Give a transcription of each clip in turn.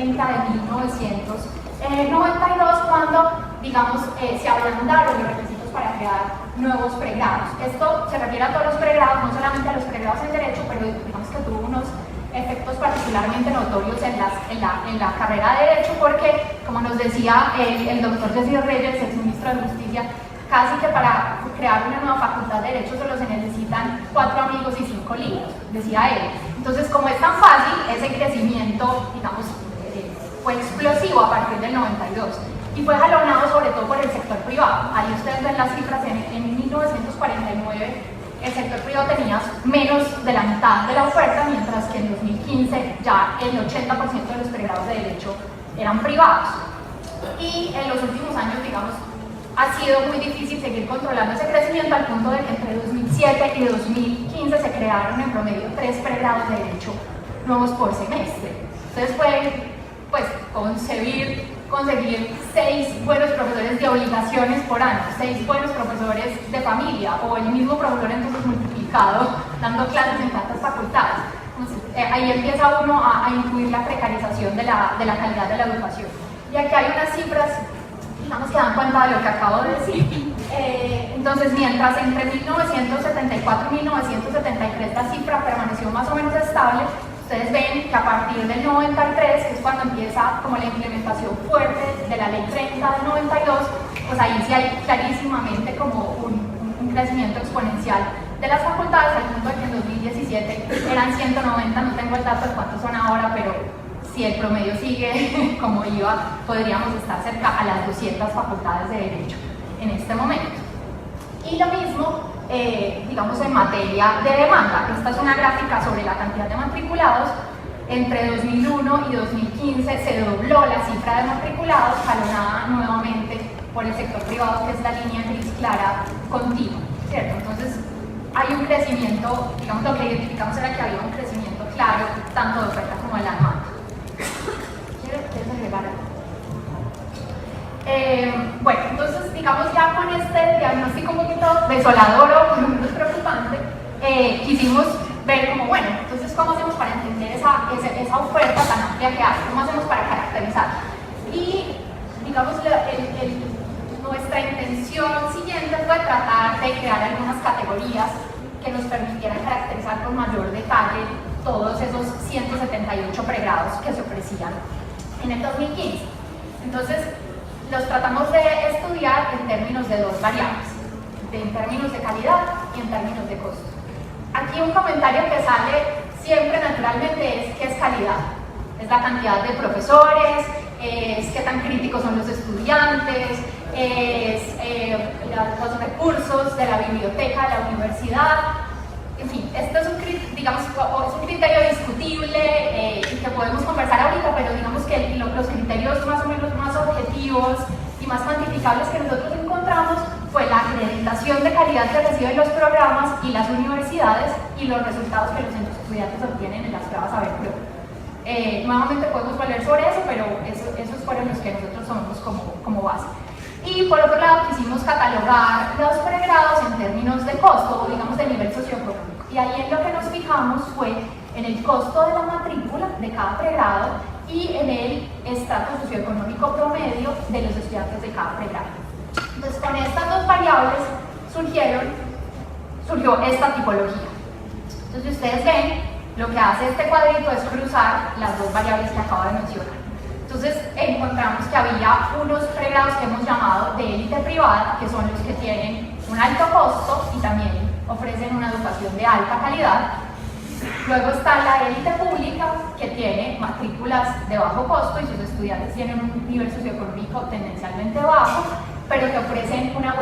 30 de 1992, cuando, digamos, se ablandaron los requisitos para crear nuevos pregrados. Esto se refiere a todos los pregrados, no solamente a los pregrados en Derecho, pero digamos que tuvo unos efectos particularmente notorios en la carrera de Derecho, porque, como nos decía el doctor Jessy Reyes, ex ministro de Justicia, casi que para crear una nueva facultad de Derecho solo se necesitan 4 amigos y 5 libros, decía él. Entonces, como es tan fácil, ese crecimiento, digamos, fue explosivo a partir del 92 y fue jalonado sobre todo por el sector privado. Ahí ustedes ven las cifras, en 1949 el sector privado tenía menos de la mitad de la oferta, mientras que en 2015 ya el 80% de los pregrados de Derecho eran privados. Y en los últimos años, digamos, ha sido muy difícil seguir controlando ese crecimiento, al punto de que entre 2007 y 2015 se crearon en promedio 3 pregrados de Derecho nuevos por semestre. Ustedes pueden, pues, conseguir 6 buenos profesores de obligaciones por año, 6 buenos profesores de familia, o el mismo profesor entonces multiplicado, dando clases en tantas facultades. Entonces, ahí empieza uno a incluir la precarización de la calidad de la educación. Y aquí hay unas cifras, digamos, que dan cuenta de lo que acabo de decir. Entonces, mientras entre 1974 y 1973 la cifra permaneció más o menos estable, ustedes ven que a partir del 93, que es cuando empieza como la implementación fuerte de la ley 30 del 92, pues ahí sí hay clarísimamente como un crecimiento exponencial de las facultades, al punto de que en 2017 eran 190, no tengo el dato de cuántos son ahora, pero si el promedio sigue como iba, podríamos estar cerca a las 200 facultades de Derecho en este momento. Y lo mismo, digamos, en materia de demanda. Esta es una gráfica sobre la cantidad de matriculados. Entre 2001 y 2015 se dobló la cifra de matriculados, jalonada nuevamente por el sector privado, que es la línea gris clara continua, ¿cierto? Entonces, hay un crecimiento, digamos, lo que identificamos era que había un crecimiento claro, tanto de oferta como de la demanda. ¿Quieres agregar algo? Bueno, entonces, digamos, ya con este diagnóstico un poquito desolador o por lo menos preocupante, quisimos ver como, bueno, entonces, ¿cómo hacemos para entender esa oferta tan amplia que hay? ¿Cómo hacemos para caracterizarla? Y, digamos, nuestra intención siguiente fue tratar de crear algunas categorías que nos permitieran caracterizar con mayor detalle todos esos 178 pregrados que se ofrecían en el 2015. Entonces, los tratamos de estudiar en términos de 2 variables, en términos de calidad y en términos de costo. Aquí un comentario que sale siempre naturalmente es ¿qué es calidad? Es la cantidad de profesores, es qué tan críticos son los estudiantes, es los recursos de la biblioteca, de la universidad. En fin, esto es un criterio discutible y que podemos conversar ahorita, pero digamos que los criterios más o menos más objetivos y más cuantificables que nosotros encontramos fue la acreditación de calidad que reciben los programas y las universidades y los resultados que los estudiantes obtienen en las pruebas Saber Pro. Nuevamente podemos volver sobre eso, pero esos fueron los que nosotros tomamos como base. Y por otro lado quisimos catalogar los pregrados en términos de costo, o digamos de nivel socioeconómico. Y ahí en lo que nos fijamos fue en el costo de la matrícula de cada pregrado y en el estrato socioeconómico promedio de los estudiantes de cada pregrado. Entonces, con estas 2 variables surgió esta tipología. Entonces, ustedes ven, lo que hace este cuadrito es cruzar las 2 variables que acabo de mencionar. Entonces, encontramos que había unos pregrados que hemos llamado de élite privada, que son los que tienen un alto costo y también ofrecen una educación de alta calidad. Luego está la élite pública, que tiene matrículas de bajo costo y sus estudiantes tienen un nivel socioeconómico tendencialmente bajo, pero que ofrecen una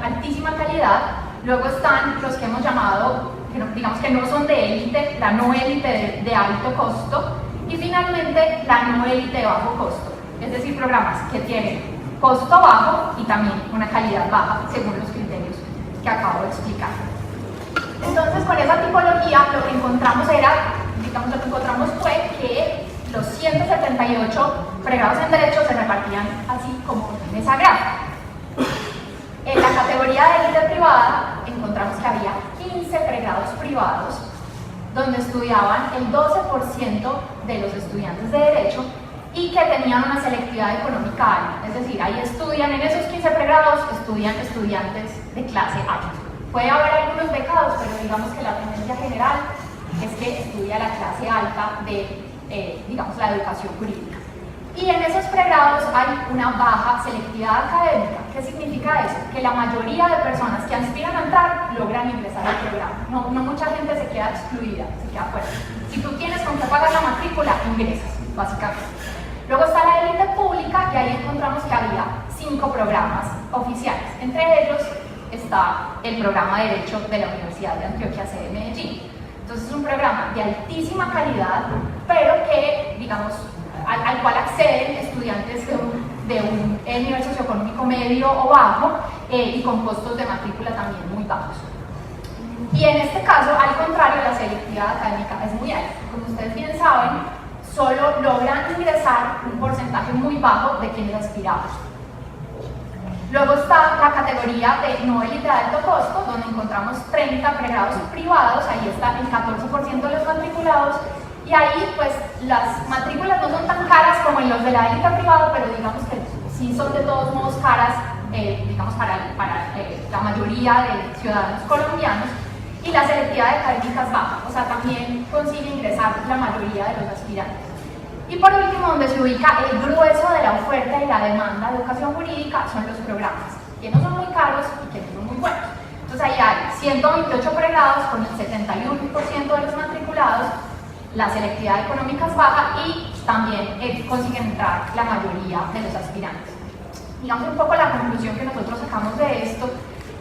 altísima calidad. Luego están los que hemos llamado, digamos que no son de élite, la no élite de alto costo, y finalmente la no élite de bajo costo, es decir, programas que tienen costo bajo y también una calidad baja, según los criterios que acabo de explicar. Entonces, con esa tipología lo que encontramos fue que los 178 pregrados en Derecho se repartían así como en esa gráfica. En la categoría de élite privada encontramos que había 15 pregrados privados donde estudiaban el 12% de los estudiantes de Derecho y que tenían una selectividad económica alta, es decir, ahí estudian, en esos 15 pregrados, estudian estudiantes de clase alta. Puede haber algunos becados, pero digamos que la tendencia general es que estudia la clase alta de, digamos, la educación jurídica. Y en esos pregrados hay una baja selectividad académica. ¿Qué significa eso? Que la mayoría de personas que aspiran a entrar logran ingresar al programa. No mucha gente se queda excluida, se queda fuera. Si tú tienes con qué pagar la matrícula, ingresas, básicamente. Luego está la élite pública, y ahí encontramos que había 5 programas oficiales. Entre ellos está el programa de Derecho de la Universidad de Antioquia, sede Medellín. Entonces es un programa de altísima calidad, pero que, digamos, al cual acceden estudiantes de un nivel socioeconómico medio o bajo y con costos de matrícula también muy bajos. Y en este caso, al contrario, la selectividad académica es muy alta. Como ustedes bien saben, solo logran ingresar un porcentaje muy bajo de quienes aspiramos. Luego está la categoría de no élite de alto costo, donde encontramos 30 pregrados privados, ahí está el 14% de los matriculados, y ahí pues las matrículas no son tan caras como en los de la élite privada, pero digamos que sí son de todos modos caras, digamos para la mayoría de ciudadanos colombianos, y la selectividad académica es baja, o sea, también consigue ingresar la mayoría de los aspirantes. Y por último, donde se ubica el grueso de la oferta y la demanda de educación jurídica son los programas, que no son muy caros y que no son muy buenos. Entonces ahí hay 128 pregrados con el 71% de los matriculados, la selectividad económica es baja y también consiguen entrar la mayoría de los aspirantes. Digamos un poco la conclusión que nosotros sacamos de esto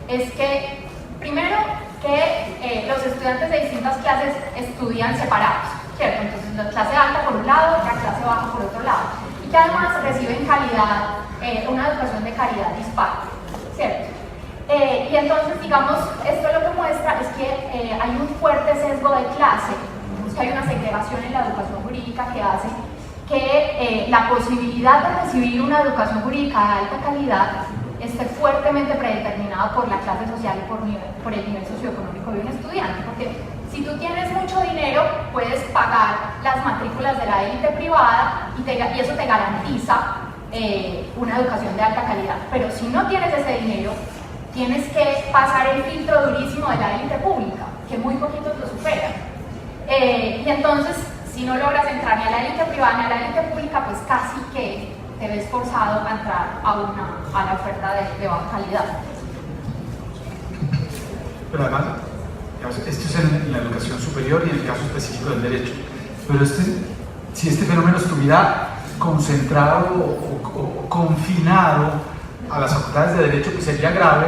es que, primero, que los estudiantes de distintas clases estudian separados, ¿cierto? Entonces la clase alta por un lado, la clase baja por otro lado, y que además reciben calidad, una educación de calidad dispar, ¿cierto? Y entonces, digamos, esto lo que muestra es que hay un fuerte sesgo de clase, que hay una segregación en la educación jurídica que hace que la posibilidad de recibir una educación jurídica de alta calidad esté fuertemente predeterminada por la clase social y por el nivel socioeconómico de un estudiante, porque si tú tienes mucho dinero, puedes pagar las matrículas de la élite privada y eso te garantiza una educación de alta calidad, pero si no tienes ese dinero, tienes que pasar el filtro durísimo de la élite pública, que muy poquitos lo superan. Y entonces, si no logras entrar ni a la élite privada ni a la élite pública, pues casi que te ves forzado a entrar a la oferta de baja calidad. Pero además, esto es en la educación superior y en el caso específico del derecho. Pero si este fenómeno estuviera concentrado o confinado a las facultades de derecho, pues sería grave,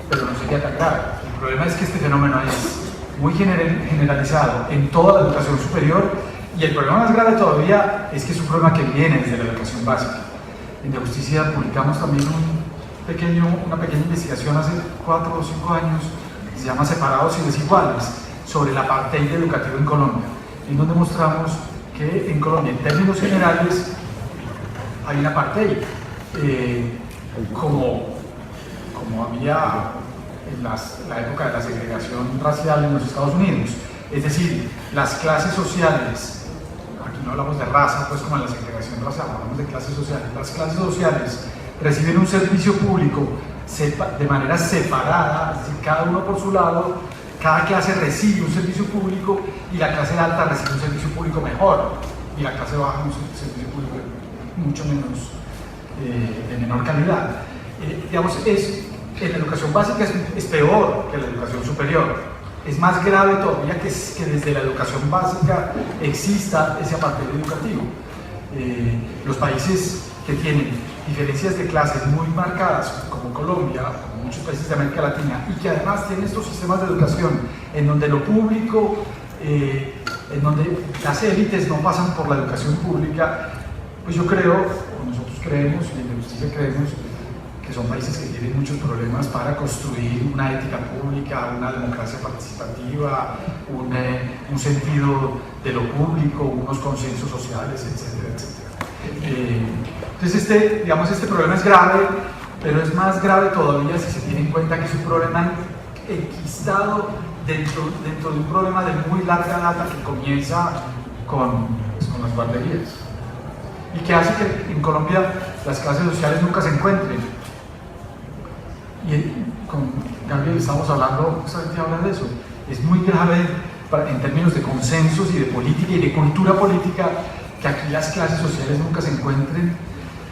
pero no sería tan grave. El problema es que este fenómeno es muy generalizado en toda la educación superior, y el problema más grave todavía es que es un problema que viene desde la educación básica. En De Justicia publicamos también una pequeña investigación hace 4 o 5 años que se llama Separados y Desiguales, sobre el apartheid educativo en Colombia, en donde mostramos que en Colombia, en términos generales, hay un apartheid, como había en la época de la segregación racial en los Estados Unidos. Es decir, las clases sociales, aquí no hablamos de raza, pues como en la segregación racial, hablamos de clases sociales. Las clases sociales reciben un servicio público de manera separada, es decir, cada uno por su lado, cada clase recibe un servicio público, y la clase alta recibe un servicio público mejor, y la clase baja un servicio público mucho menos, de menor calidad. Digamos, en la educación básica es peor que la educación superior. Es más grave todavía que desde la educación básica exista ese apartheid educativo. Los países que tienen diferencias de clases muy marcadas, como Colombia, como muchos países de América Latina, y que además tienen estos sistemas de educación en donde lo público, en donde las élites no pasan por la educación pública, pues yo creo, o nosotros creemos, y en De Justicia creemos, que son países que tienen muchos problemas para construir una ética pública, una democracia participativa, un sentido de lo público, unos consensos sociales, etcétera, etcétera. Entonces este problema es grave, pero es más grave todavía si se tiene en cuenta que es un problema enquistado dentro de un problema de muy larga data que comienza con las guarderías. y que hace que en Colombia las clases sociales nunca se encuentren. Y con Gabriel estamos hablando justamente ahora de eso. Es muy grave en términos de consensos y de política y de cultura política que aquí las clases sociales nunca se encuentren,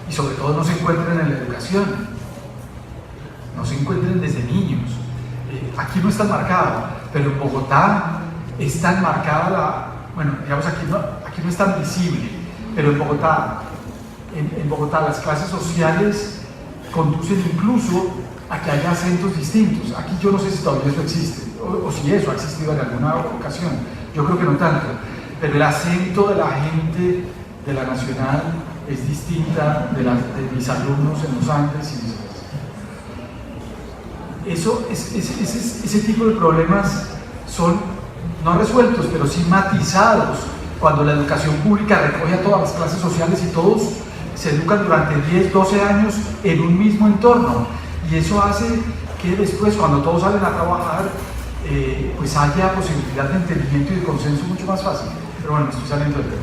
y sobre todo no se encuentren en la educación, no se encuentren desde niños. Aquí no está marcado, pero en Bogotá es tan marcada bueno, digamos aquí no es tan visible, pero en Bogotá las clases sociales conducen incluso a que haya acentos distintos. Aquí yo no sé si todavía eso existe, o si eso ha existido en alguna ocasión, yo creo que no tanto, pero el acento de la gente de la Nacional es distinta de mis alumnos en los Andes y ese tipo de problemas son no resueltos, pero sí matizados cuando la educación pública recoge a todas las clases sociales y todos se educan durante 10, 12 años en un mismo entorno, y eso hace que después, cuando todos salen a trabajar, pues haya posibilidad de entendimiento y de consenso mucho más fácil. Pero bueno, estoy saliendo del tema.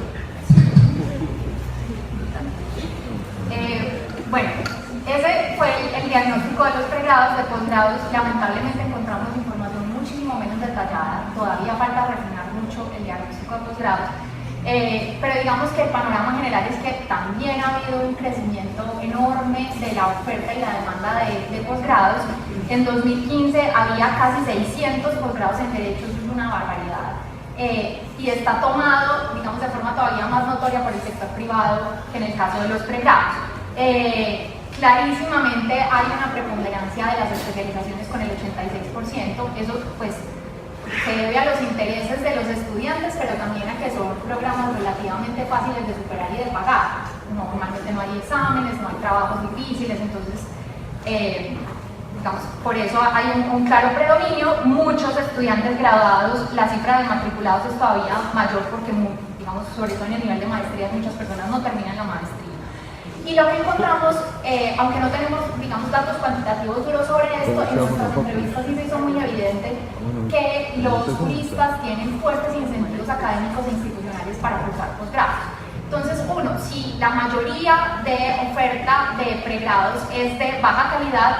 Bueno, ese fue el diagnóstico de los pregrados. De posgrados, lamentablemente encontramos información muchísimo menos detallada. Todavía falta refinar mucho el diagnóstico de posgrados. Pero digamos que el panorama general es que también ha habido un crecimiento enorme de la oferta y la demanda de posgrados. En 2015 había casi 600 posgrados en Derecho, eso es una barbaridad. Y está tomado, digamos, de forma todavía más notoria por el sector privado que en el caso de los pregrados. Clarísimamente hay una preponderancia de las especializaciones con el 86%, eso pues se debe a los intereses de los estudiantes, pero también a que son programas relativamente fáciles de superar y de pagar. Normalmente no hay exámenes, no hay trabajos difíciles, entonces digamos, por eso hay un claro predominio. Muchos estudiantes graduados, la cifra de matriculados es todavía mayor porque, digamos, sobre todo en el nivel de maestría, muchas personas no terminan la maestría. Y lo que encontramos, aunque no tenemos, digamos, datos cuantitativos duros sobre esto, en nuestras entrevistas sí se hizo muy evidente que los juristas tienen fuertes incentivos académicos e institucionales para cursar posgrados. Entonces, uno, si la mayoría de oferta de pregrados es de baja calidad,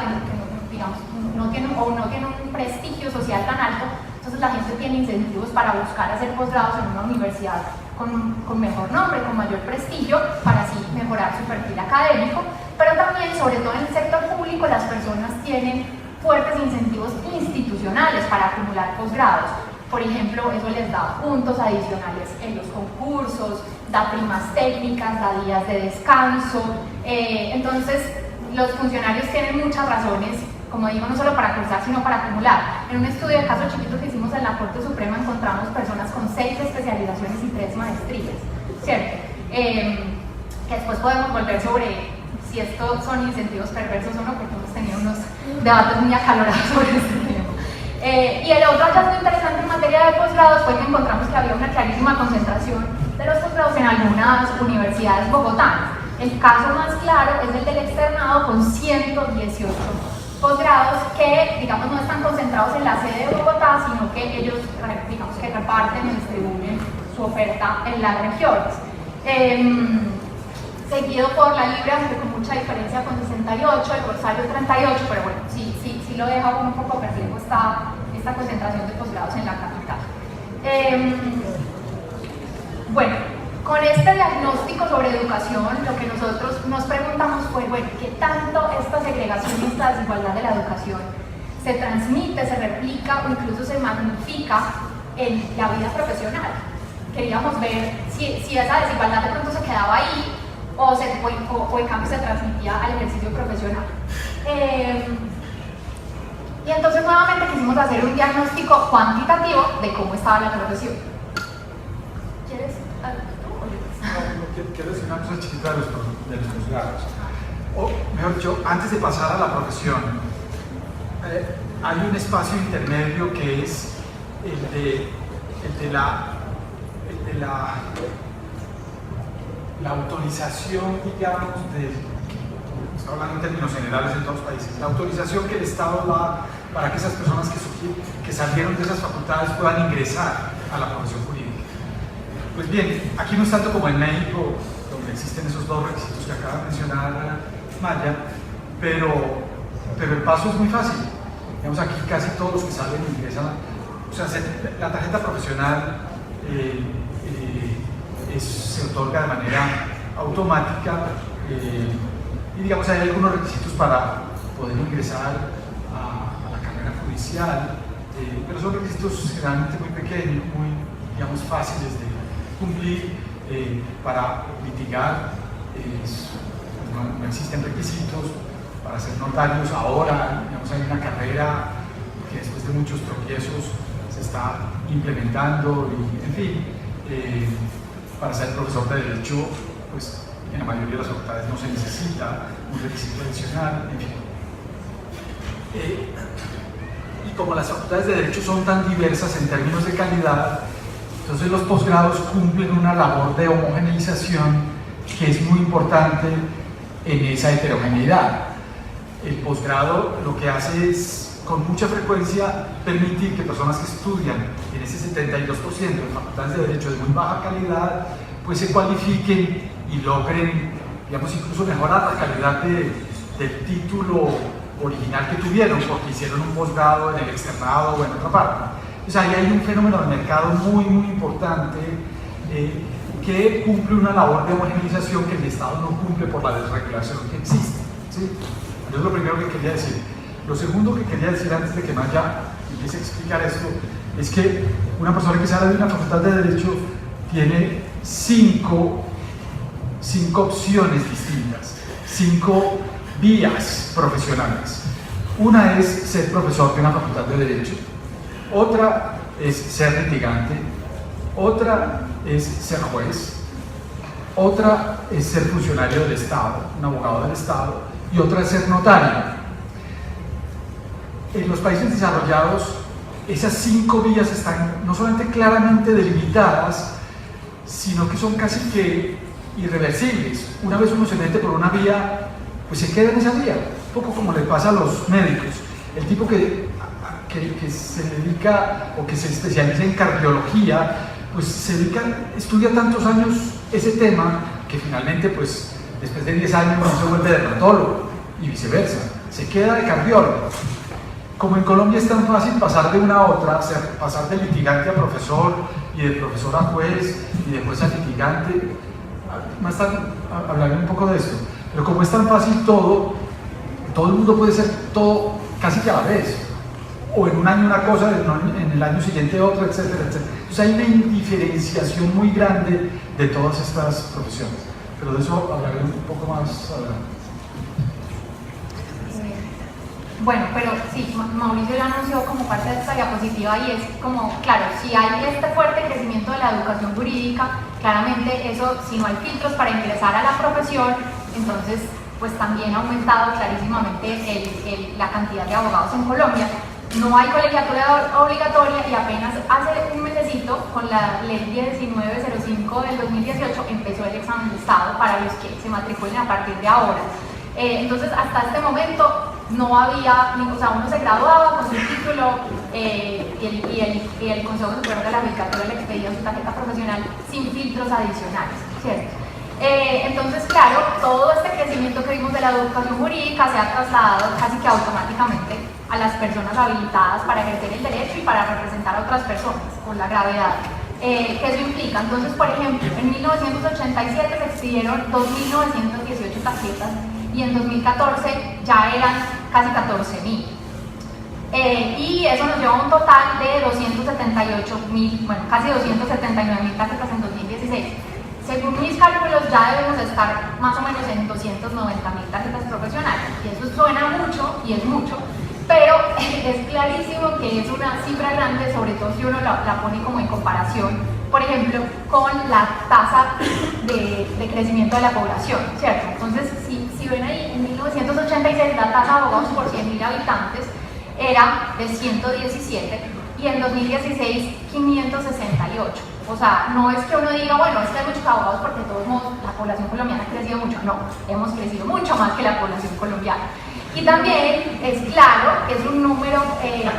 digamos, no tiene un prestigio social tan alto, entonces la gente tiene incentivos para buscar hacer posgrados en una universidad con mejor nombre, con mayor prestigio, para así mejorar su perfil académico. Pero también, sobre todo en el sector público, las personas tienen fuertes incentivos institucionales para acumular posgrados. Por ejemplo, eso les da puntos adicionales en los concursos, da primas técnicas, da días de descanso. Entonces, los funcionarios tienen muchas razones, como digo, no solo para cursar, sino para acumular. En un estudio de caso chiquito que hicimos en la Corte Suprema encontramos personas con 6 especializaciones y 3 maestrías, ¿cierto? Que después podemos volver sobre si estos son incentivos perversos o no, porque hemos tenido unos debates muy acalorados sobre este tema. Y el otro hallazgo interesante en materia de posgrados fue que encontramos que había una clarísima concentración de los posgrados en algunas universidades bogotanas. El caso más claro es el del externado, con 118 posgrados que, digamos, no están concentrados en la sede de Bogotá, sino que ellos, digamos, que reparten y distribuyen su oferta en las regiones. Seguido por la Libre, aunque con mucha diferencia, con 68, el Rosario 38, pero bueno, sí lo deja un poco perplejo esta concentración de posgrados en la capital. Bueno, con este diagnóstico sobre educación, lo que nosotros nos preguntamos fue, bueno, ¿qué tanto esta segregación y esta desigualdad de la educación se transmite, se replica o incluso se magnifica en la vida profesional? Queríamos ver si esa desigualdad de pronto se quedaba ahí o en cambio se transmitía al ejercicio profesional. Y entonces nuevamente quisimos hacer un diagnóstico cuantitativo de cómo estaba la profesión. ¿Quieres algo? Quiero decir una cosa chiquita de los posgrados. O mejor dicho, antes de pasar a la profesión, hay un espacio intermedio que es el de la autorización, digamos, estoy hablando en términos generales en todos los países, la autorización que el Estado da para que esas personas que salieron de esas facultades puedan ingresar a la profesión jurídica. Pues bien, aquí no es tanto como en México, donde existen esos dos requisitos que acaba de mencionar Maya, pero el paso es muy fácil. Digamos, aquí casi todos los que salen ingresan, o sea, la tarjeta profesional se otorga de manera automática y digamos hay algunos requisitos para poder ingresar a la carrera judicial, pero son requisitos generalmente muy pequeños, muy, digamos, fáciles de cumplir. Para litigar no existen requisitos. Para ser notarios ahora, digamos, hay una carrera que después de muchos tropiezos se está implementando y, en fin, para ser profesor de Derecho, pues en la mayoría de las facultades no se necesita un requisito adicional, en fin. Y como las facultades de Derecho son tan diversas en términos de calidad, entonces los posgrados cumplen una labor de homogeneización que es muy importante en esa heterogeneidad. El posgrado lo que hace es, con mucha frecuencia, permitir que personas que estudian en ese 72% de facultades de Derecho de muy baja calidad, pues se cualifiquen y logren, digamos, incluso mejorar la calidad del título original que tuvieron, porque hicieron un posgrado en el externado o en otra parte. O sea, ahí hay un fenómeno de mercado muy, muy importante que cumple una labor de homogeneización que el Estado no cumple por la desregulación que existe, ¿sí? Eso es lo primero que quería decir. Lo segundo que quería decir antes de que Maya empiece a explicar esto es que una persona que sale de una facultad de Derecho tiene cinco opciones distintas, 5 vías profesionales. Una es ser profesor de una facultad de Derecho, otra es ser litigante, otra es ser juez, otra es ser funcionario del Estado, un abogado del Estado, y otra es ser notario. En los países desarrollados, esas 5 vías están no solamente claramente delimitadas, sino que son casi que irreversibles. Una vez uno se mete por una vía, pues se queda en esa vía, un poco como le pasa a los médicos. El tipo que se dedica o que se especializa en cardiología, pues estudia tantos años ese tema que finalmente, pues después de 10 años no se vuelve dermatólogo y viceversa, se queda de cardiólogo. Como en Colombia es tan fácil pasar de una a otra, pasar de litigante a profesor y de profesor a juez y de juez a litigante, más tarde hablaré un poco de esto, pero como es tan fácil todo el mundo puede ser todo casi que a la vez, o en un año una cosa, en el año siguiente otra, etcétera, etcétera. Entonces hay una indiferenciación muy grande de todas estas profesiones, pero de eso hablaré un poco más adelante. Bueno, pero sí, Mauricio ya anunció como parte de esta diapositiva y es como, claro, si hay este fuerte crecimiento de la educación jurídica, claramente eso, si no hay filtros para ingresar a la profesión, entonces pues también ha aumentado clarísimamente la cantidad de abogados en Colombia. No hay colegiatura obligatoria y apenas hace un mesecito, con la ley 1905 del 2018, empezó el examen de Estado para los que se matriculen a partir de ahora. Entonces, hasta este momento no había, o sea, uno se graduaba con su título y el Consejo Superior de la Judicatura le expedía su tarjeta profesional sin filtros adicionales, ¿cierto? Entonces, claro, todo este crecimiento que vimos de la educación jurídica se ha trasladado casi que automáticamente a las personas habilitadas para ejercer el derecho y para representar a otras personas, con la gravedad que eso implica. Entonces, por ejemplo, en 1987 se expidieron 2.918 tarjetas y en 2014 ya eran casi 14.000. Y eso nos lleva a un total de 278.000, bueno, casi 279.000 tarjetas en 2016. Según mis cálculos, ya debemos estar más o menos en 290.000 tarjetas profesionales. Y eso suena mucho, y es mucho, pero es clarísimo que es una cifra grande, sobre todo si uno la pone como en comparación, por ejemplo, con la tasa de crecimiento de la población, ¿cierto? Entonces, si ven ahí, en 1986 la tasa de abogados por 100.000 habitantes era de 117 y en 2016 568. O sea, no es que uno diga, bueno, es que hay muchos abogados porque de todos modos la población colombiana ha crecido mucho. No, hemos crecido mucho más que la población colombiana. Y también es claro que es un número,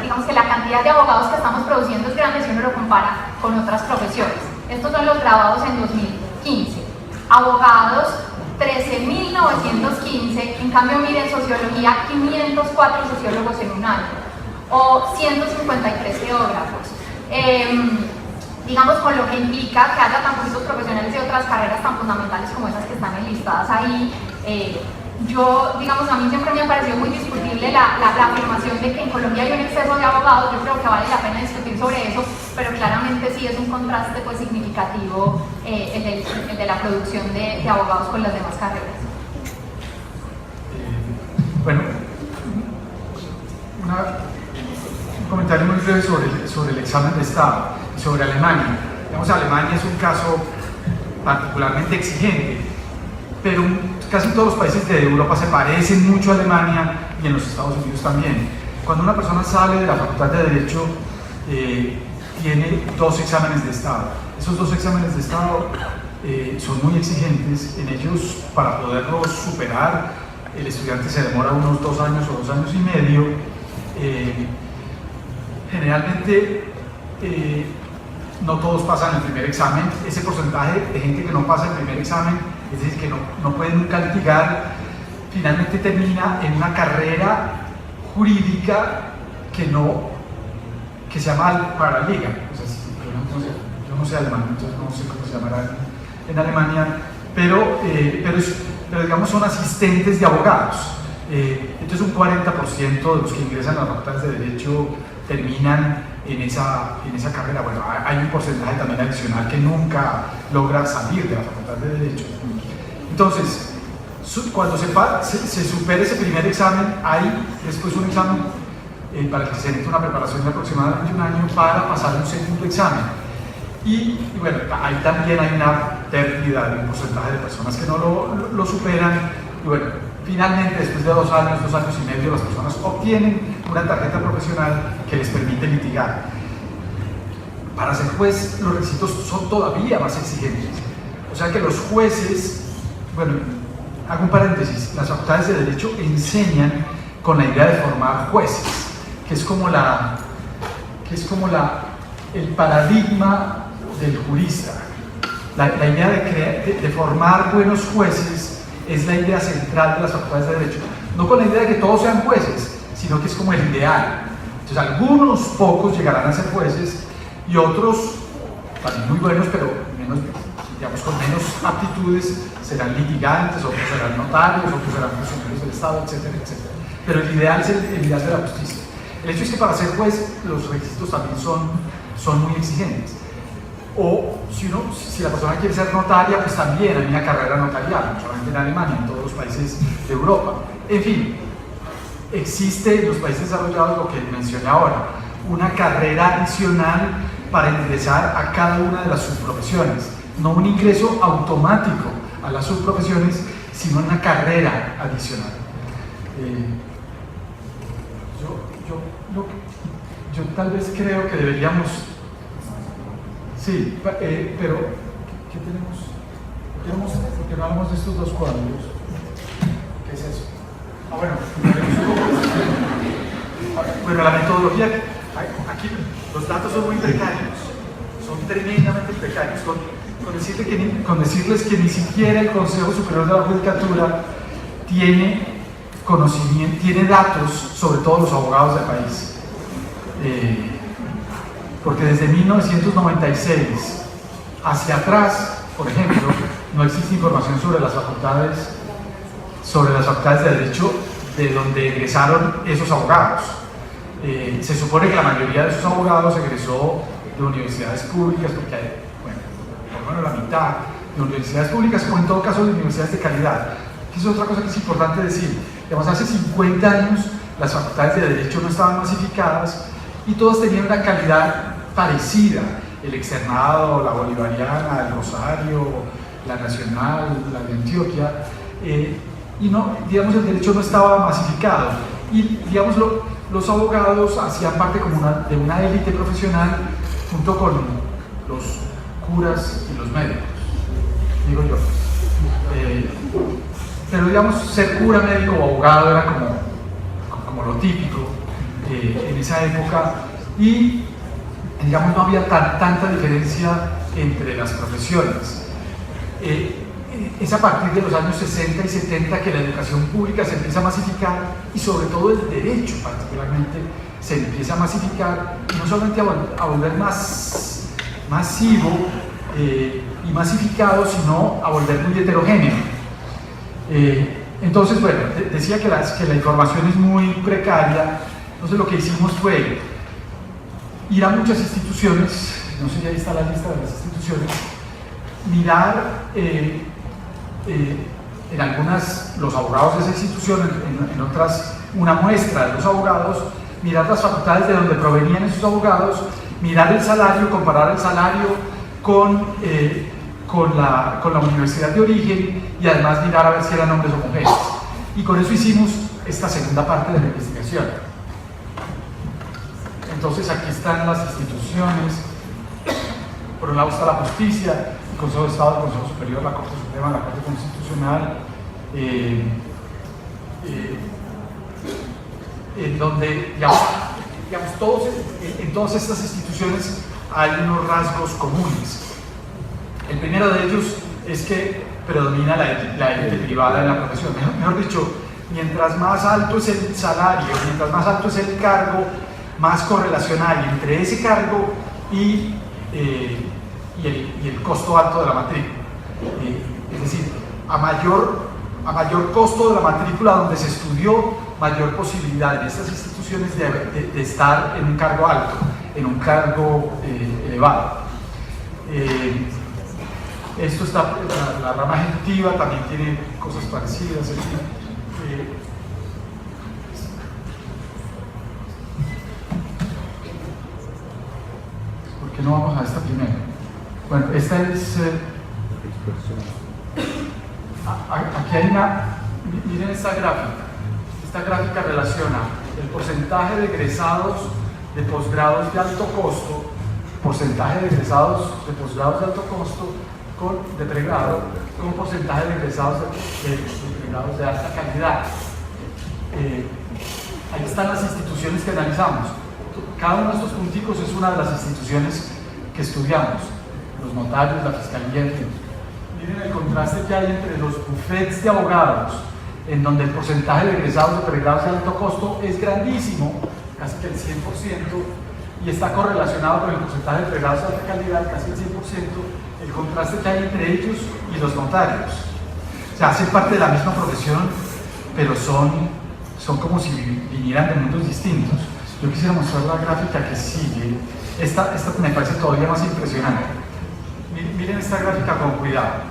digamos que la cantidad de abogados que estamos produciendo es grande si uno lo compara con otras profesiones. Estos son los graduados en 2015. abogados 13.915, en cambio miren sociología 504 sociólogos en un año, o 153 geógrafos. Digamos, con lo que implica que haya tan poquitos profesionales de otras carreras tan fundamentales como esas que están enlistadas ahí. Yo, digamos, a mí siempre me ha parecido muy discutible la afirmación de que en Colombia hay un exceso de abogados. Yo creo que vale la pena discutir sobre eso, pero claramente sí es un contraste pues significativo el de la producción de abogados con las demás carreras. Bueno, un comentario muy breve sobre el examen de Estado, sobre Alemania. Digamos, Alemania es un caso particularmente exigente, pero casi todos los países de Europa se parecen mucho a Alemania y en los Estados Unidos también. Cuando una persona sale de la Facultad de Derecho, tiene 2 exámenes de Estado. Esos 2 exámenes de Estado son muy exigentes. En ellos, para poderlos superar, el estudiante se demora unos 2 años o 2 años y medio. Generalmente, no todos pasan el primer examen. Ese porcentaje de gente que no pasa el primer examen, es decir, que no puede nunca litigar, finalmente termina en una carrera jurídica que se llama paralegal. O sea, yo no sé alemán, entonces no sé cómo se llamará en Alemania, pero digamos son asistentes de abogados. Entonces un 40% de los que ingresan a las facultades de Derecho terminan en esa carrera. Bueno, hay un porcentaje también adicional que nunca logra salir de la Facultad de Derecho. Entonces, cuando se supera ese primer examen, hay después un examen para el que se necesita una preparación de aproximadamente un año para pasar un segundo examen. Y bueno, ahí también hay una pérdida de un porcentaje de personas que no lo superan. Y bueno, finalmente, después de 2 años, 2 años y medio, las personas obtienen una tarjeta profesional que les permite litigar. Para ser juez, los requisitos son todavía más exigentes. O sea que los jueces, bueno, hago un paréntesis, las facultades de Derecho enseñan con la idea de formar jueces, que es como el paradigma del jurista. La idea de formar buenos jueces es la idea central de las facultades de Derecho, no con la idea de que todos sean jueces, sino que es como el ideal. Entonces algunos pocos llegarán a ser jueces y otros, también muy buenos, pero menos, digamos, con menos aptitudes, serán litigantes, otros serán notarios, otros serán funcionarios del Estado, etcétera, etcétera. Pero el ideal es el ideal de la justicia. El hecho es que para ser juez los requisitos también son muy exigentes. O si la persona quiere ser notaria, pues también hay una carrera notarial, no solamente en Alemania, en todos los países de Europa. En fin, existe en los países desarrollados lo que mencioné ahora, una carrera adicional para ingresar a cada una de las subprofesiones. No un ingreso automático a las subprofesiones, sino una carrera adicional. Yo tal vez creo que deberíamos... Sí, pero ¿qué tenemos? ¿Por qué no hablamos de estos 2 cuadros? ¿Qué es eso? Bueno, la metodología, aquí los datos son muy precarios, son tremendamente precarios. Con decirles que ni siquiera el Consejo Superior de la Judicatura tiene conocimiento, tiene datos sobre todos los abogados del país. Porque desde 1996 hacia atrás, por ejemplo, no existe información sobre las facultades de Derecho de donde egresaron esos abogados. Se supone que la mayoría de esos abogados egresó de universidades públicas, porque hay, bueno, por lo menos la mitad de universidades públicas, o en todo caso de universidades de calidad. Que es otra cosa que es importante decir. Digamos, hace 50 años las facultades de Derecho no estaban masificadas y todas tenían una calidad parecida. El Externado, la Bolivariana, el Rosario, la Nacional, la de Antioquia, y no, digamos, el derecho no estaba masificado. Y, digamos, los abogados hacían parte como de una élite profesional junto con los curas y los médicos, digo yo. Pero, digamos, ser cura, médico o abogado era como lo típico en esa época, y digamos no había tanta diferencia entre las profesiones. es a partir de los años 60 y 70 que la educación pública se empieza a masificar y sobre todo el derecho particularmente se empieza a masificar y no solamente a volver más masivo y masificado, sino a volver muy heterogéneo. Entonces, bueno, decía que la información es muy precaria. Entonces lo que hicimos fue ir a muchas instituciones, no sé si ahí está la lista de las instituciones, mirar en algunas los abogados de esa institución, en otras una muestra de los abogados, mirar las facultades de donde provenían esos abogados, mirar el salario, comparar el salario con la universidad de origen y además mirar a ver si eran hombres o mujeres. Y con eso hicimos esta segunda parte de la investigación. Entonces aquí están las instituciones. Por un lado está la justicia, el Consejo de Estado, el Consejo Superior, la Corte Suprema, la Corte Constitucional, en donde, digamos, en todas estas instituciones hay unos rasgos comunes. El primero de ellos es que predomina la élite privada en la profesión. Mejor dicho, mientras más alto es el salario, mientras más alto es el cargo, más correlación hay entre ese cargo y el costo alto de la matrícula. Es decir, a mayor costo de la matrícula donde se estudió, mayor posibilidad en estas instituciones de estar en un cargo alto, en un cargo elevado. Esto está, la rama ejecutiva también tiene cosas parecidas. ¿Por qué no vamos a esta primera? Bueno, esta es... aquí hay miren esta gráfica. Esta gráfica relaciona el porcentaje de egresados de posgrados de alto costo, porcentaje de egresados de posgrados de alto costo de pregrado, con porcentaje de egresados de pregrados de alta calidad. Ahí están las instituciones que analizamos. Cada uno de estos punticos es una de las instituciones que estudiamos, los notarios, la fiscalía, en fin. Miren el contraste que hay entre los bufetes de abogados, en donde el porcentaje de egresados de pregrados de alto costo es grandísimo, casi que el 100%, y está correlacionado con el porcentaje de pregrados de alta calidad, casi el 100%, el contraste que hay entre ellos y los notarios. O sea, hacen parte de la misma profesión, pero son como si vinieran de mundos distintos. Yo quisiera mostrar la gráfica que sigue. Esta me parece todavía más impresionante. Miren esta gráfica con cuidado.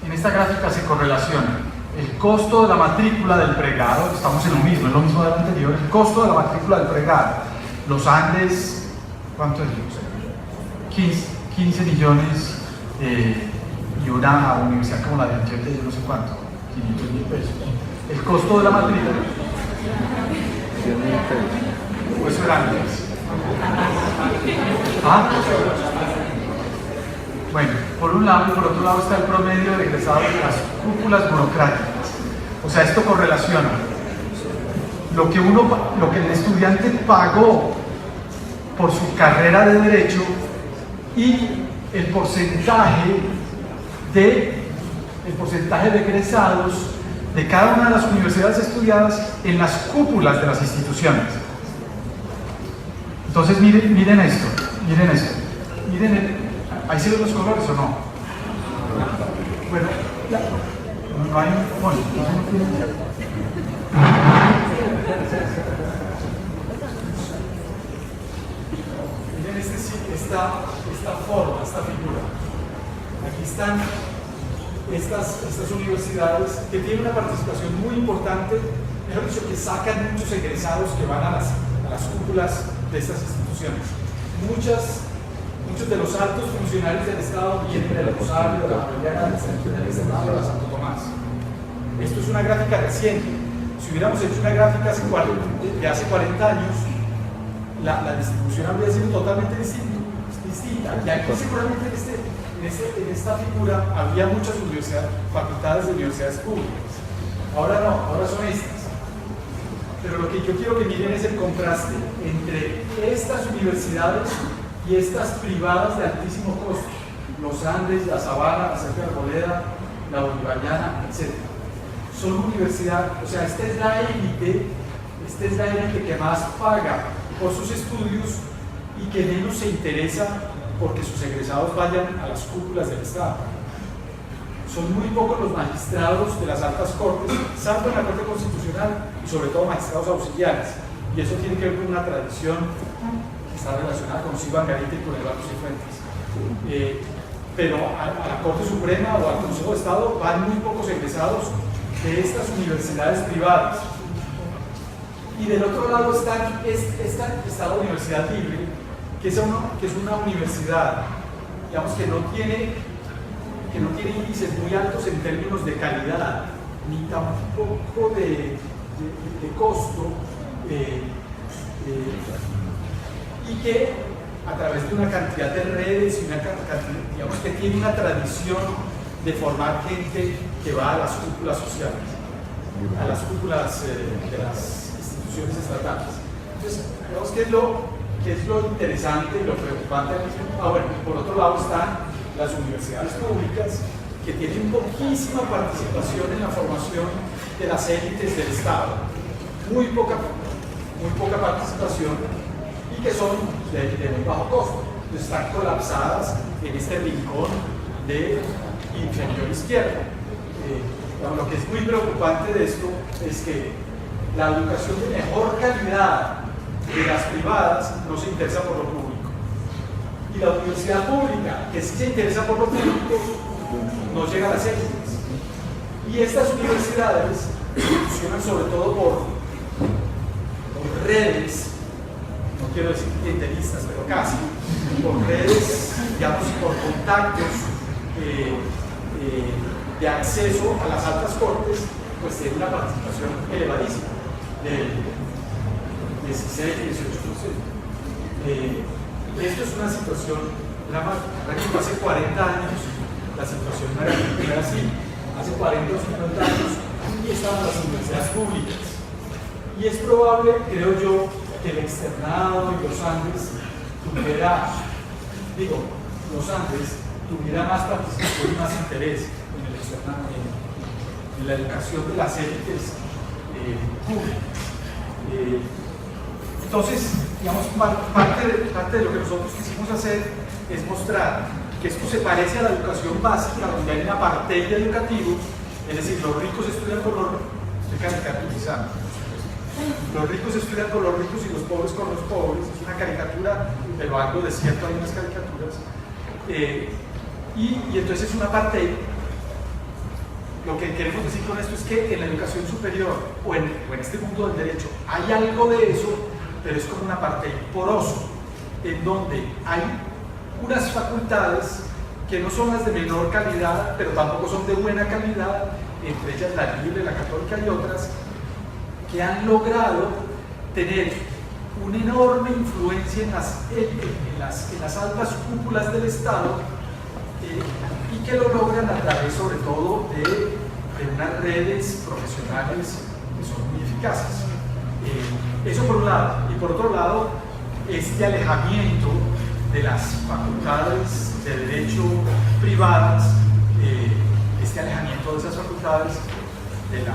En esta gráfica se correlaciona el costo de la matrícula del pregrado, estamos en lo mismo, es lo mismo del anterior, el costo de la matrícula del pregrado. Los Andes, ¿cuánto es? 15 millones y una universidad como la de Antioquia, yo no sé cuánto, 500.000 pesos. El costo de la matrícula, o eso era antes. ¿Ah? Bueno, por un lado y por otro lado está el promedio de egresados de las cúpulas burocráticas. O sea, esto correlaciona lo que el estudiante pagó por su carrera de derecho y el porcentaje de egresados de cada una de las universidades estudiadas en las cúpulas de las instituciones. Entonces miren esto. ¿Ahí se ven los colores o no? Bueno, no hay un... Bueno, miren esta forma, esta figura. Aquí están estas universidades que tienen una participación muy importante, mejor dicho, que sacan muchos egresados que van a las cúpulas de estas instituciones. Muchos de los altos funcionarios del Estado vienen del Rosario, de la Javeriana, del Senado, de la Santo Tomás. Esto es una gráfica reciente. Si hubiéramos hecho una gráfica de hace 40 años, la distribución habría sido totalmente distinta. Y aquí seguramente en esta figura había muchas facultades de universidades públicas. Ahora no, ahora son estas. Pero lo que yo quiero que miren es el contraste entre estas universidades y estas privadas de altísimo costo. los Andes, la Sabana, la Sierra Arboleda, la Bolivariana, etc. Son universidades, o sea, esta es la élite que más paga por sus estudios y que menos se interesa porque sus egresados vayan a las cúpulas del Estado. Son muy pocos los magistrados de las altas cortes, salvo en la Corte Constitucional y sobre todo magistrados auxiliares. Y eso tiene que ver con una tradición que está relacionada con Silva Angarita y con Eduardo Cifuentes. Pero a la Corte Suprema o al Consejo de Estado van muy pocos egresados de estas universidades privadas. Y del otro lado está la Universidad Libre, que es una universidad, digamos, que no tiene índices muy altos en términos de calidad, ni tampoco de costo, y que a través de una cantidad de redes y digamos que tiene una tradición de formar gente que va a las cúpulas sociales, a las cúpulas de las instituciones estatales. Entonces, digamos que es lo interesante y lo preocupante. Bueno, por otro lado están las universidades públicas, que tienen poquísima participación en la formación de las élites del Estado, muy poca participación, y que son de muy bajo costo. Entonces están colapsadas en este rincón de inferior izquierda. Lo que es muy preocupante de esto es que la educación de mejor calidad de las privadas no se interesa por lo público. Y la universidad pública, que sí se interesa por lo público, no llega a las élites. Y estas universidades funcionan sobre todo por redes, no quiero decir clientelistas, pero casi, por redes, digamos, por contactos de acceso a las altas cortes, pues tiene una participación elevadísima, del 16-18%. Esto es una situación dramática. Hace 40 años la situación no era así. Hace 40 o 50 años y estaban las universidades públicas. Y es probable, creo yo, que el externado y los Andes tuviera más participación y más interés en el externado, en la educación de las élites públicas. Entonces, digamos, parte de lo que nosotros quisimos hacer es mostrar que esto se parece a la educación básica, donde hay un apartheid educativo, es decir, los ricos estudian con los ricos estudian con los ricos y los pobres con los pobres. Es una caricatura, pero algo de cierto hay unas caricaturas. Y entonces es un apartheid. Lo que queremos decir con esto es que en la educación superior o en este mundo del derecho hay algo de eso, pero es como un apartheid poroso, en donde hay unas facultades que no son las de menor calidad, pero tampoco son de buena calidad, entre ellas la Libre, la Católica y otras, que han logrado tener una enorme influencia en las altas cúpulas del Estado, y que lo logran a través sobre todo de unas redes profesionales que son muy eficaces. Eso por un lado. Y por otro lado, este alejamiento de las facultades de derecho privadas, este alejamiento de esas facultades de la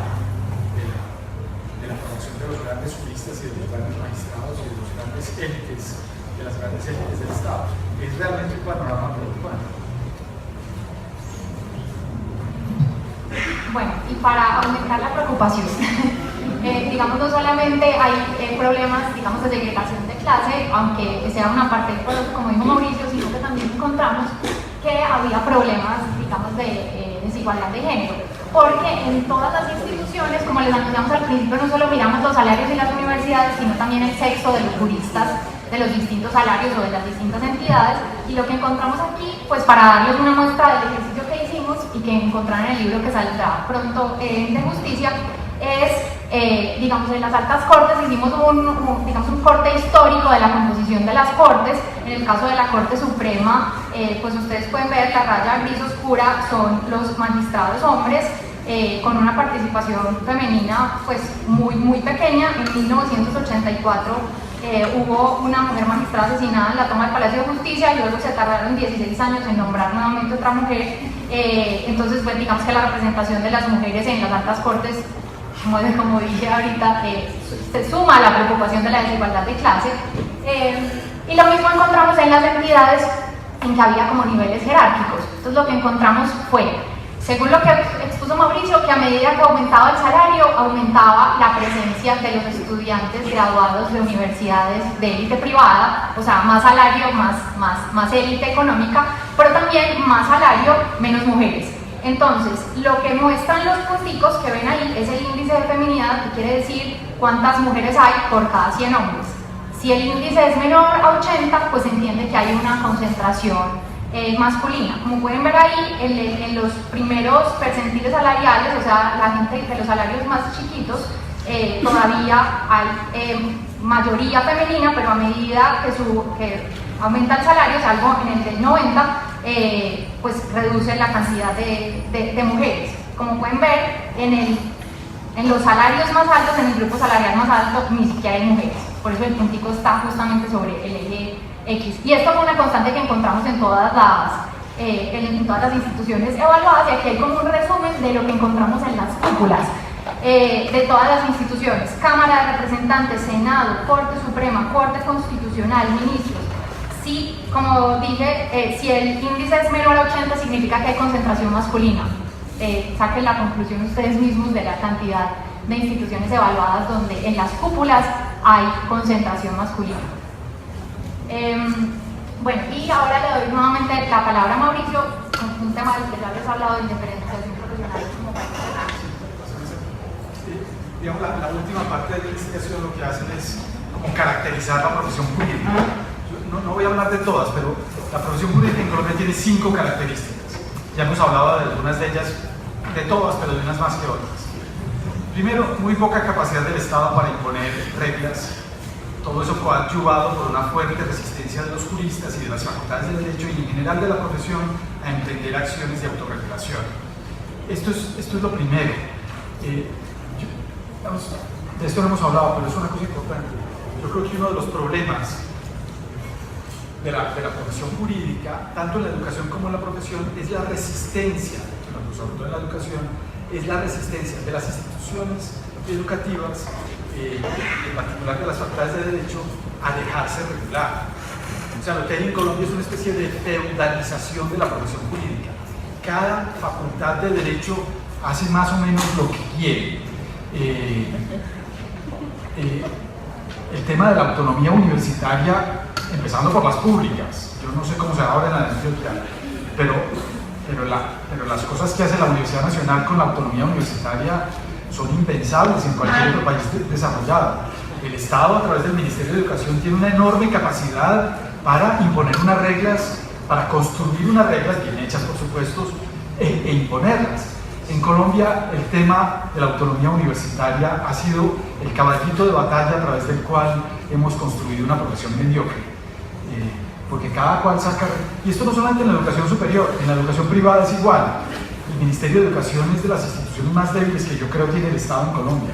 formación de los grandes juristas y de los grandes magistrados y de los grandes élites, de las grandes élites del Estado. Es realmente un panorama preocupante. Bueno, y para aumentar la preocupación, digamos, no solamente hay problemas, digamos, de segregación de clase, aunque sea una parte del proceso, como dijo Mauricio, sino que también encontramos que había problemas, digamos, de desigualdad de género, porque en todas las instituciones, como les anunciamos al principio, no solo miramos los salarios de las universidades, sino también el sexo de los juristas de los distintos salarios o de las distintas entidades, y lo que encontramos aquí, pues para darles una muestra del ejercicio que hicimos y que encontrarán en el libro que saldrá pronto de justicia, es, digamos, en las altas cortes hicimos un corte histórico de la composición de las cortes. En el caso de la Corte Suprema, pues ustedes pueden ver la raya gris oscura son los magistrados hombres, con una participación femenina pues muy pequeña. En 1984 hubo una mujer magistrada asesinada en la toma del Palacio de Justicia y luego se tardaron 16 años en nombrar nuevamente otra mujer. Entonces, pues digamos que la representación de las mujeres en las altas cortes, como dije ahorita, se suma a la preocupación de la desigualdad de clase. Y lo mismo encontramos en las entidades en que había como niveles jerárquicos. Entonces lo que encontramos fue, según lo que expuso Mauricio, que a medida que aumentaba el salario, aumentaba la presencia de los estudiantes graduados de universidades de élite privada, o sea, más salario, más élite económica, pero también más salario, menos mujeres. Entonces, lo que muestran los punticos que ven ahí es el índice de feminidad, que quiere decir cuántas mujeres hay por cada 100 hombres. Si el índice es menor a 80, pues se entiende que hay una concentración masculina. Como pueden ver ahí, en los primeros percentiles salariales, o sea, la gente de los salarios más chiquitos, todavía hay mayoría femenina, pero a medida que aumenta el salario, salvo en el del 90, pues reduce la cantidad de mujeres. Como pueden ver, en los salarios más altos, en el grupo salarial más alto, ni siquiera hay mujeres. Por eso el puntico está justamente sobre el eje X. Y esto fue una constante que encontramos en todas las instituciones evaluadas, y aquí hay como un resumen de lo que encontramos en las cúpulas de todas las instituciones: Cámara de Representantes, Senado, Corte Suprema, Corte Constitucional, ministros. Sí, como dije, si el índice es menor a 80 significa que hay concentración masculina. Saquen la conclusión ustedes mismos de la cantidad de instituciones evaluadas donde en las cúpulas hay concentración masculina. Bueno, y ahora le doy nuevamente la palabra a Mauricio, con un tema del que ya les he hablado, de diferenciación profesional como país. Digamos, la última parte de la investigación lo que hacen es como caracterizar la profesión jurídica. No voy a hablar de todas, pero la profesión jurídica en Colombia tiene 5 características. Ya hemos hablado de algunas de ellas, de todas, pero de unas más que otras. Primero, muy poca capacidad del Estado para imponer reglas. Todo eso coadyuvado por una fuerte resistencia de los juristas y de las facultades de derecho y en general de la profesión a emprender acciones de autorregulación. Esto es lo primero. De esto no hemos hablado, pero es una cosa importante. Yo creo que uno de los problemas de la profesión jurídica, tanto en la educación como en la profesión, es la resistencia, sobre todo en la educación, es la resistencia de las instituciones educativas, en particular de las facultades de derecho, a dejarse regular. O sea, lo que hay en Colombia es una especie de feudalización de la profesión jurídica. Cada facultad de derecho hace más o menos lo que quiere. El tema de la autonomía universitaria, empezando por las públicas, yo no sé cómo se ahora en la nacional, pero las cosas que hace la Universidad Nacional con la autonomía universitaria son impensables en cualquier otro país desarrollado. El Estado, a través del Ministerio de Educación, tiene una enorme capacidad para imponer unas reglas, para construir unas reglas bien hechas, por supuesto, e imponerlas. En Colombia, el tema de la autonomía universitaria ha sido el caballito de batalla a través del cual hemos construido una profesión mediocre. Porque cada cual saca... Y esto no solamente en la educación superior, en la educación privada es igual. El Ministerio de Educación es de las instituciones más débiles que yo creo tiene el Estado en Colombia.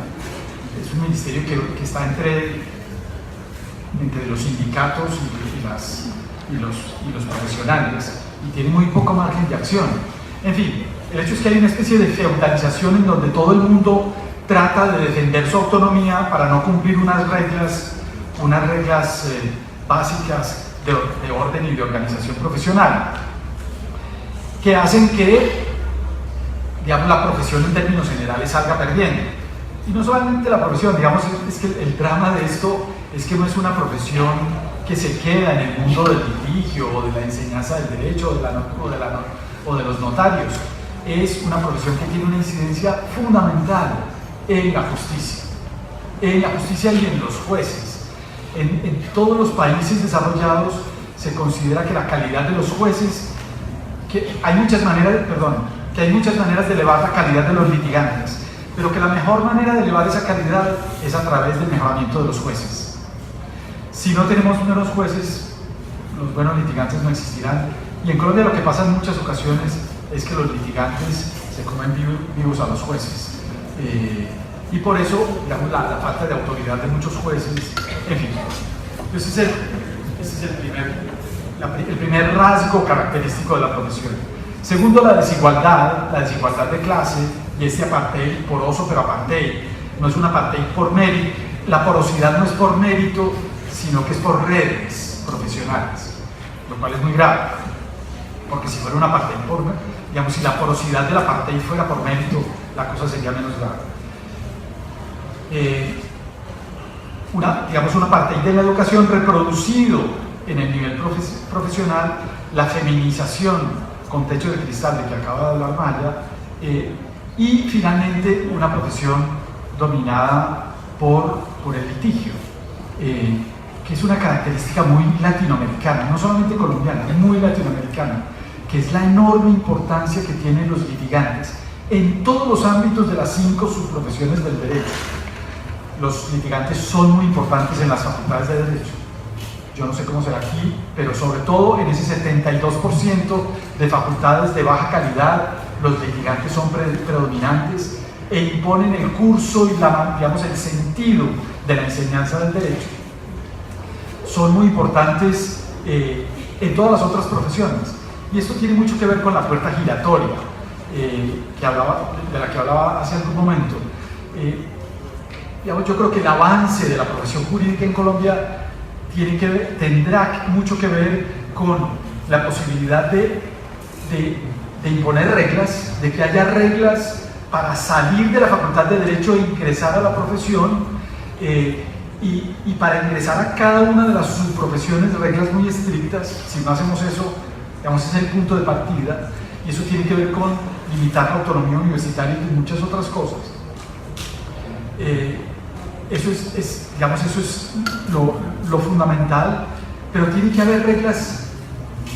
Es un ministerio que está entre los sindicatos y los profesionales, y tiene muy poco margen de acción. En fin, el hecho es que hay una especie de feudalización en donde todo el mundo trata de defender su autonomía para no cumplir unas reglas básicas de orden y de organización profesional, que hacen que, digamos, la profesión en términos generales salga perdiendo. Y no solamente la profesión, digamos, es que el drama de esto es que no es una profesión que se queda en el mundo del litigio o de la enseñanza del derecho o de los notarios. Es una profesión que tiene una incidencia fundamental en la justicia y en los jueces. En todos los países desarrollados se considera que la calidad de los jueces, que hay muchas maneras de elevar la calidad de los litigantes, pero que la mejor manera de elevar esa calidad es a través del mejoramiento de los jueces. Si no tenemos buenos jueces, los buenos litigantes no existirán. Y en Colombia lo que pasa en muchas ocasiones es que los litigantes se comen vivos a los jueces. Y por eso, digamos, la falta de autoridad de muchos jueces, en fin. Ese es el primer rasgo característico de la profesión. Segundo, la desigualdad de clase y este apartheid poroso, pero apartheid. No es un apartheid por mérito, la porosidad no es por mérito, sino que es por redes profesionales, lo cual es muy grave, porque si fuera un apartheid por, digamos, si la porosidad del apartheid fuera por mérito, la cosa sería menos grave. Un apartheid de la educación reproducido en el nivel profesional, la feminización con techo de cristal de que acaba de hablar Maya, y finalmente una profesión dominada por el litigio, que es una característica muy latinoamericana, no solamente colombiana, muy latinoamericana, que es la enorme importancia que tienen los litigantes en todos los ámbitos de las 5 subprofesiones del derecho. Los litigantes son muy importantes en las facultades de derecho. Yo no sé cómo será aquí, pero sobre todo en ese 72% de facultades de baja calidad, los litigantes son predominantes e imponen el curso y el sentido de la enseñanza del derecho. Son muy importantes en todas las otras profesiones. Y esto tiene mucho que ver con la puerta giratoria, de la que hablaba hace algún momento. Yo creo que el avance de la profesión jurídica en Colombia tendrá mucho que ver con la posibilidad de imponer reglas, de que haya reglas para salir de la facultad de Derecho e ingresar a la profesión, y para ingresar a cada una de las subprofesiones, reglas muy estrictas. Si no hacemos eso, digamos, ese es el punto de partida, y eso tiene que ver con limitar la autonomía universitaria y muchas otras cosas. Eso es lo fundamental, pero tiene que haber reglas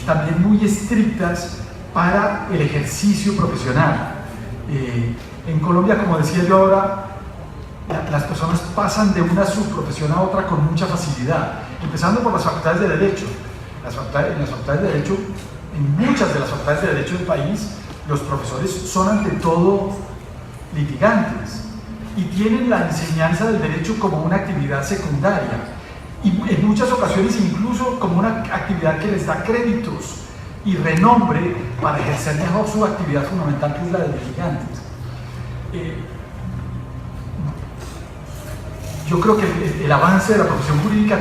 también muy estrictas para el ejercicio profesional. En Colombia, como decía yo ahora, las personas pasan de una subprofesión a otra con mucha facilidad, empezando por las facultades de Derecho. En muchas de las facultades de Derecho del país, los profesores son ante todo litigantes y tienen la enseñanza del derecho como una actividad secundaria, y en muchas ocasiones incluso como una actividad que les da créditos y renombre para ejercer mejor su actividad fundamental, que es la de litigantes. Yo creo que el avance de la profesión jurídica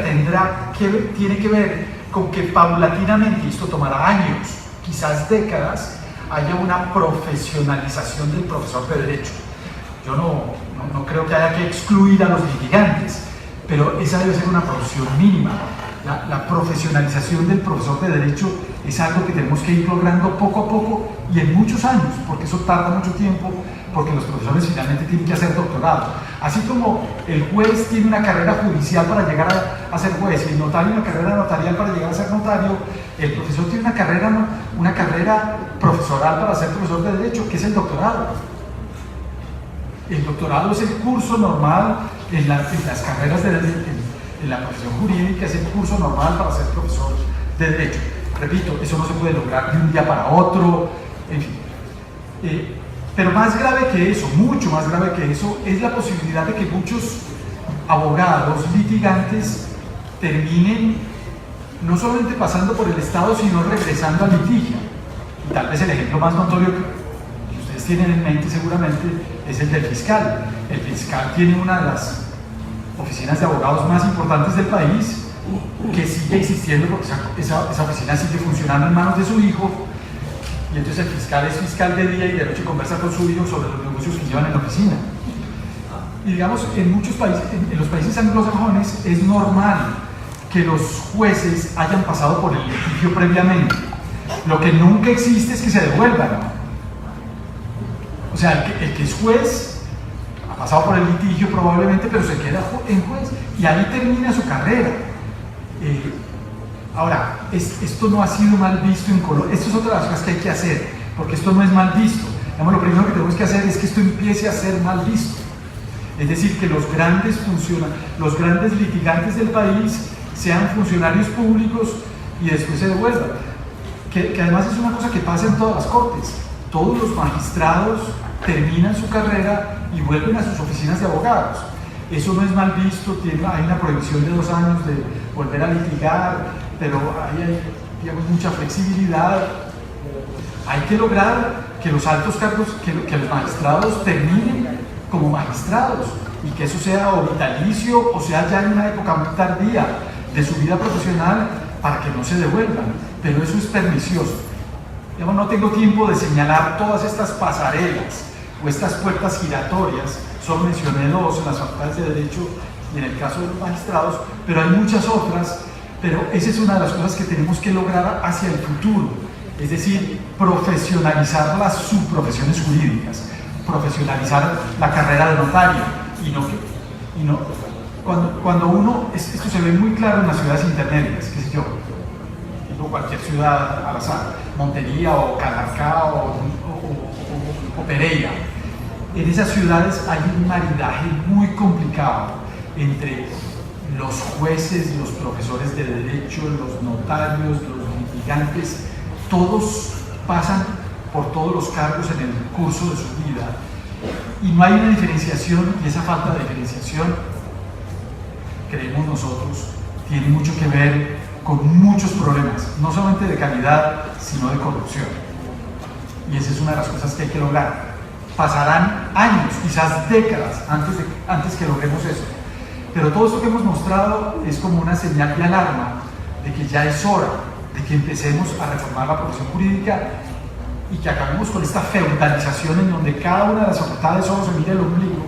tiene que ver con que paulatinamente, y esto tomará años, quizás décadas, haya una profesionalización del profesor de derecho. Yo no creo que haya que excluir a los litigantes, pero esa debe ser una profesión mínima. La profesionalización del profesor de derecho es algo que tenemos que ir logrando poco a poco y en muchos años, porque eso tarda mucho tiempo, porque los profesores finalmente tienen que hacer doctorado. Así como el juez tiene una carrera judicial para llegar a ser juez, y el notario una carrera notarial para llegar a ser notario, el profesor tiene una carrera profesoral para ser profesor de derecho, que es el doctorado. El doctorado es el curso normal en las carreras en la profesión jurídica, es el curso normal para ser profesor de derecho. Repito, eso no se puede lograr de un día para otro, en fin. Pero más grave que eso, mucho más grave que eso, es la posibilidad de que muchos abogados, litigantes, terminen no solamente pasando por el Estado, sino regresando al litigio. Y tal vez el ejemplo más notorio que ustedes tienen en mente seguramente es el del fiscal. El fiscal tiene una de las oficinas de abogados más importantes del país, que sigue existiendo porque esa oficina sigue funcionando en manos de su hijo, y entonces el fiscal es fiscal de día y de noche conversa con su hijo sobre los negocios que llevan en la oficina. Y digamos, en muchos países, en los países anglosajones, es normal que los jueces hayan pasado por el litigio previamente. Lo que nunca existe es que se devuelvan. O sea, el que es juez ha pasado por el litigio probablemente, pero se queda en juez y ahí termina su carrera. Ahora, esto no ha sido mal visto en Colombia. Esto es otra de las cosas que hay que hacer, porque esto no es mal visto. Digamos, lo primero que tenemos que hacer es que esto empiece a ser mal visto. Es decir, que los grandes litigantes del país sean funcionarios públicos y después se devuelvan. Que además es una cosa que pasa en todas las cortes. Todos los magistrados terminan su carrera y vuelven a sus oficinas de abogados. eso no es mal visto, hay una prohibición de 2 años de volver a litigar, pero hay digamos, mucha flexibilidad. Hay que lograr que los altos cargos, que los magistrados terminen como magistrados y que eso sea o vitalicio o sea ya en una época muy tardía de su vida profesional para que no se devuelvan, pero eso es pernicioso. Digamos, no tengo tiempo de señalar todas estas pasarelas o estas puertas giratorias, solo mencioné 2 en las facultades de Derecho y en el caso de los magistrados, pero hay muchas otras, pero esa es una de las cosas que tenemos que lograr hacia el futuro, es decir, profesionalizar las subprofesiones jurídicas, profesionalizar la carrera de notario y no cuando uno, esto se ve muy claro en las ciudades intermedias, qué sé yo, o cualquier ciudad al azar, Montería o Calarcá o Pereira. En esas ciudades hay un maridaje muy complicado entre los jueces, los profesores de derecho, los notarios, los litigantes, todos pasan por todos los cargos en el curso de su vida y no hay una diferenciación, y esa falta de diferenciación, creemos nosotros, tiene mucho que ver con muchos problemas, no solamente de calidad, sino de corrupción. Y esa es una de las cosas que hay que lograr. Pasarán años, quizás décadas, antes que logremos eso. Pero todo esto que hemos mostrado es como una señal de alarma de que ya es hora de que empecemos a reformar la profesión jurídica y que acabemos con esta feudalización en donde cada una de las facultades solo se mira el ombligo,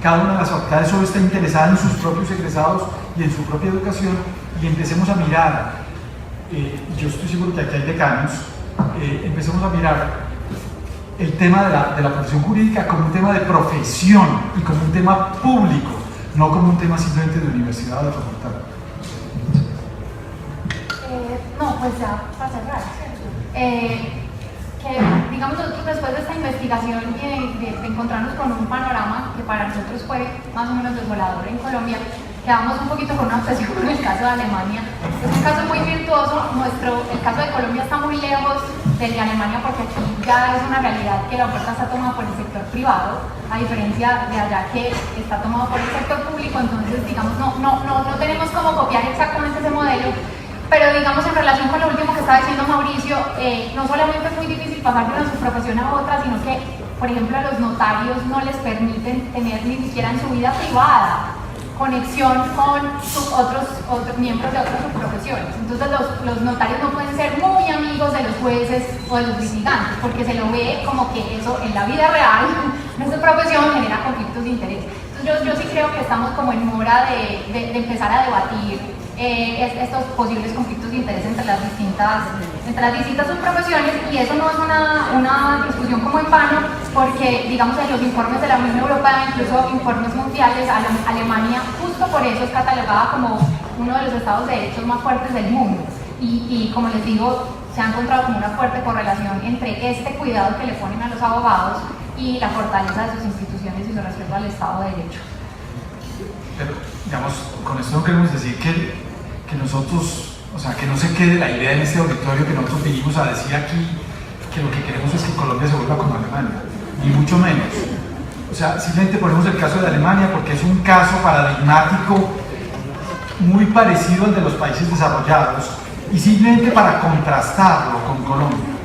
cada una de las facultades solo está interesada en sus propios egresados y en su propia educación, y empecemos a mirar, yo estoy seguro que aquí hay decanos, empecemos a mirar el tema de la profesión jurídica como un tema de profesión y como un tema público, no como un tema simplemente de universidad o de facultad. No, pues ya, para cerrar, ¿cierto? Que digamos nosotros después de esta investigación y de encontrarnos con un panorama que para nosotros fue más o menos desolador en Colombia, quedamos un poquito con una obsesión con el caso de Alemania. Es un caso muy virtuoso, el caso de Colombia está muy lejos del de Alemania porque aquí ya es una realidad que la oferta está tomada por el sector privado, a diferencia de allá que está tomado por el sector público, entonces digamos no tenemos cómo copiar exactamente ese modelo. Pero digamos en relación con lo último que estaba diciendo Mauricio, no solamente es muy difícil pasar de una subprofesión a otra, sino que, por ejemplo, a los notarios no les permiten tener ni siquiera en su vida privada conexión con otros miembros de otras subprofesiones. Entonces los notarios no pueden ser muy amigos de los jueces o de los litigantes, porque se lo ve como que eso en la vida real, en su profesión, genera conflictos de interés. Entonces yo sí creo que estamos como en hora de empezar a debatir estos posibles conflictos de interés entre las distintas subprofesiones, y eso no es una discusión como en vano, porque digamos en los informes de la Unión Europea, incluso informes mundiales, Alemania justo por eso es catalogada como uno de los estados de derechos más fuertes del mundo, y como les digo, se ha encontrado como una fuerte correlación entre este cuidado que le ponen a los abogados y la fortaleza de sus instituciones y su respeto al Estado de Derecho. Pero, digamos, con esto no queremos decir que nosotros, o sea, que no se quede la idea en este auditorio que nosotros vinimos a decir aquí que lo que queremos es que Colombia se vuelva como Alemania, ni mucho menos. O sea, simplemente ponemos el caso de Alemania porque es un caso paradigmático muy parecido al de los países desarrollados, y simplemente para contrastarlo con Colombia.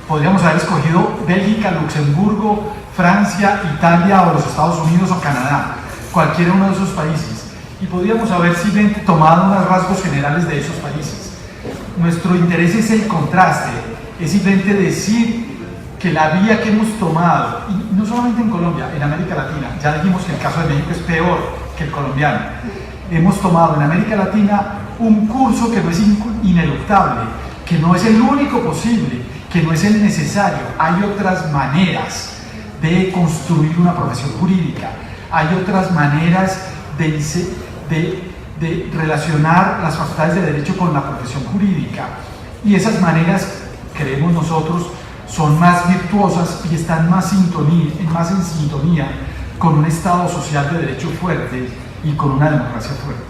Podríamos haber escogido Bélgica, Luxemburgo, Francia, Italia o los Estados Unidos o Canadá, cualquiera uno de esos países, y podríamos haber simplemente tomado unos rasgos generales de esos países. Nuestro interés es el contraste, es simplemente decir que la vía que hemos tomado, y no solamente en Colombia, en América Latina, ya dijimos que el caso de México es peor que el colombiano, hemos tomado en América Latina un curso que no es ineluctable, que no es el único posible, que no es el necesario. Hay otras maneras de construir una profesión jurídica, hay otras maneras de relacionar las facultades de derecho con la profesión jurídica, y esas maneras, creemos nosotros, son más virtuosas y están más en sintonía con un Estado social de derecho fuerte y con una democracia fuerte.